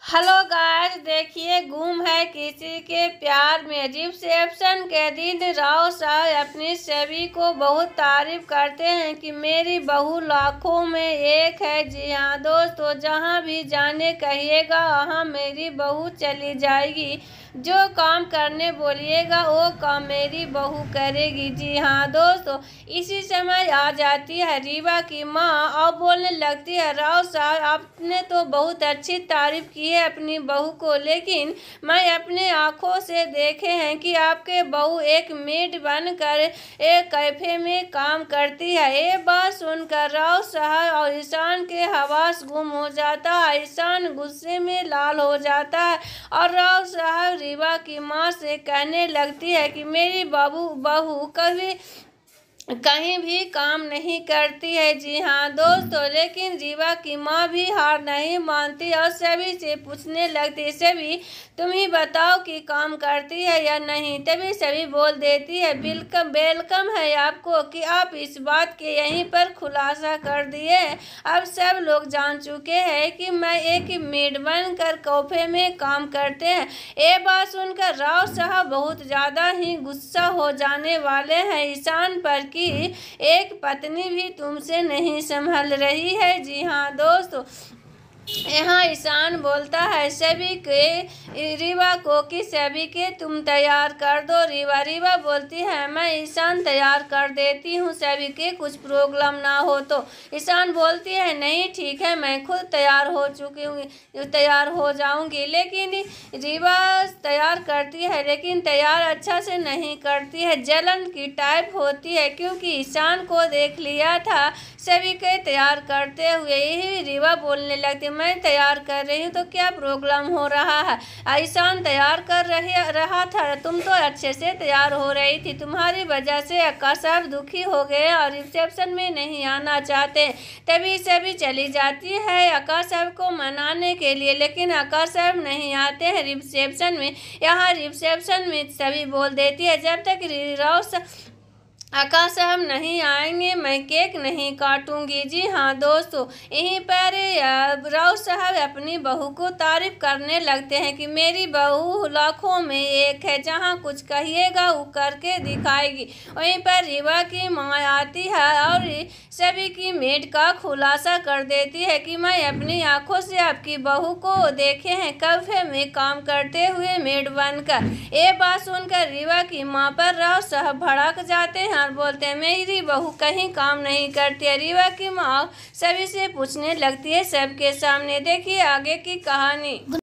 Hello guys, देखिए गुम है किसी के प्यार में। रिसेप्शन के दिन राव साहब अपनी सभी को बहुत तारीफ करते हैं कि मेरी बहू लाखों में एक है। जी हाँ दोस्तों, जहाँ भी जाने कहिएगा वहाँ मेरी बहू चली जाएगी। जो काम करने बोलिएगा वो काम मेरी बहू करेगी। जी हाँ दोस्तों, इसी समय आ जाती है रीवा की माँ और बोलने लगती है, राव साहब आपने तो बहुत अच्छी तारीफ की है अपनी बहू को, लेकिन मैं अपने आँखों से देखे हैं कि आपके बहू एक मेड बनकर एक कैफे में काम करती है। ये बात सुनकर राव साहब और ईशान के हवास गुम हो जाता है। ईशान गुस्से में लाल हो जाता है और राव साहब रीवा की माँ से कहने लगती है कि मेरी बहू कभी कहीं भी काम नहीं करती है। जी हाँ दोस्तों, लेकिन रीवा की माँ भी हार नहीं मानती और सभी से पूछने लगती, सभी तुम ही बताओ कि काम करती है या नहीं। तभी सभी बोल देती है, वेलकम है आपको कि आप इस बात के यहीं पर खुलासा कर दिए। अब सब लोग जान चुके हैं कि मैं एक मेड बनकर कैफे में काम करते हैं। ये बात सुनकर राव साहब बहुत ज़्यादा ही गुस्सा हो जाने वाले हैं ईशान पर कि एक पत्नी भी तुमसे नहीं संभल रही है। जी हाँ दोस्तों, यहाँ ईशान बोलता है सभी के रीवा को कि सभी के तुम तैयार कर दो। रीवा बोलती है मैं ईशान तैयार कर देती हूँ, सभी के कुछ प्रॉब्लम ना हो तो। ईशान बोलती है नहीं ठीक है, मैं खुद तैयार हो चुकी हूँ, तैयार हो जाऊँगी। लेकिन रीवा तैयार करती है लेकिन तैयार अच्छा से नहीं करती है, जलन की टाइप होती है, क्योंकि ईशान को देख लिया था सभी के तैयार करते हुए। यही रीवा बोलने लगती, मैं तैयार कर रही हूँ तो क्या प्रॉब्लम हो रहा है। ईशान तैयार कर रहा था, तुम तो अच्छे से तैयार हो रही थी, तुम्हारी वजह से आकाश साहब दुखी हो गए और रिसेप्शन में नहीं आना चाहते। तभी सभी चली जाती है आकाश साहब को मनाने के लिए, लेकिन आकाश साहब नहीं आते हैं रिसेप्शन में। यहाँ रिसेप्शन में सभी बोल देती है जब तक आकाश साहब नहीं आएंगे मैं केक नहीं काटूंगी। जी हाँ दोस्तों, यहीं पर राव साहब अपनी बहू को तारीफ करने लगते हैं कि मेरी बहू लाखों में एक है, जहाँ कुछ कहिएगा वो करके दिखाएगी। वहीं पर रीवा की माँ आती है और सभी की मेड का खुलासा कर देती है कि मैं अपनी आंखों से आपकी बहू को देखे हैं कैफे में काम करते हुए मेड बनकर। ये बात सुनकर रीवा की माँ पर राव साहब भड़क जाते हैं और बोलते हैं मेरी बहू कहीं काम नहीं करती है। रीवा की माँ सभी से पूछने लगती है सबके सामने। देखिए आगे की कहानी।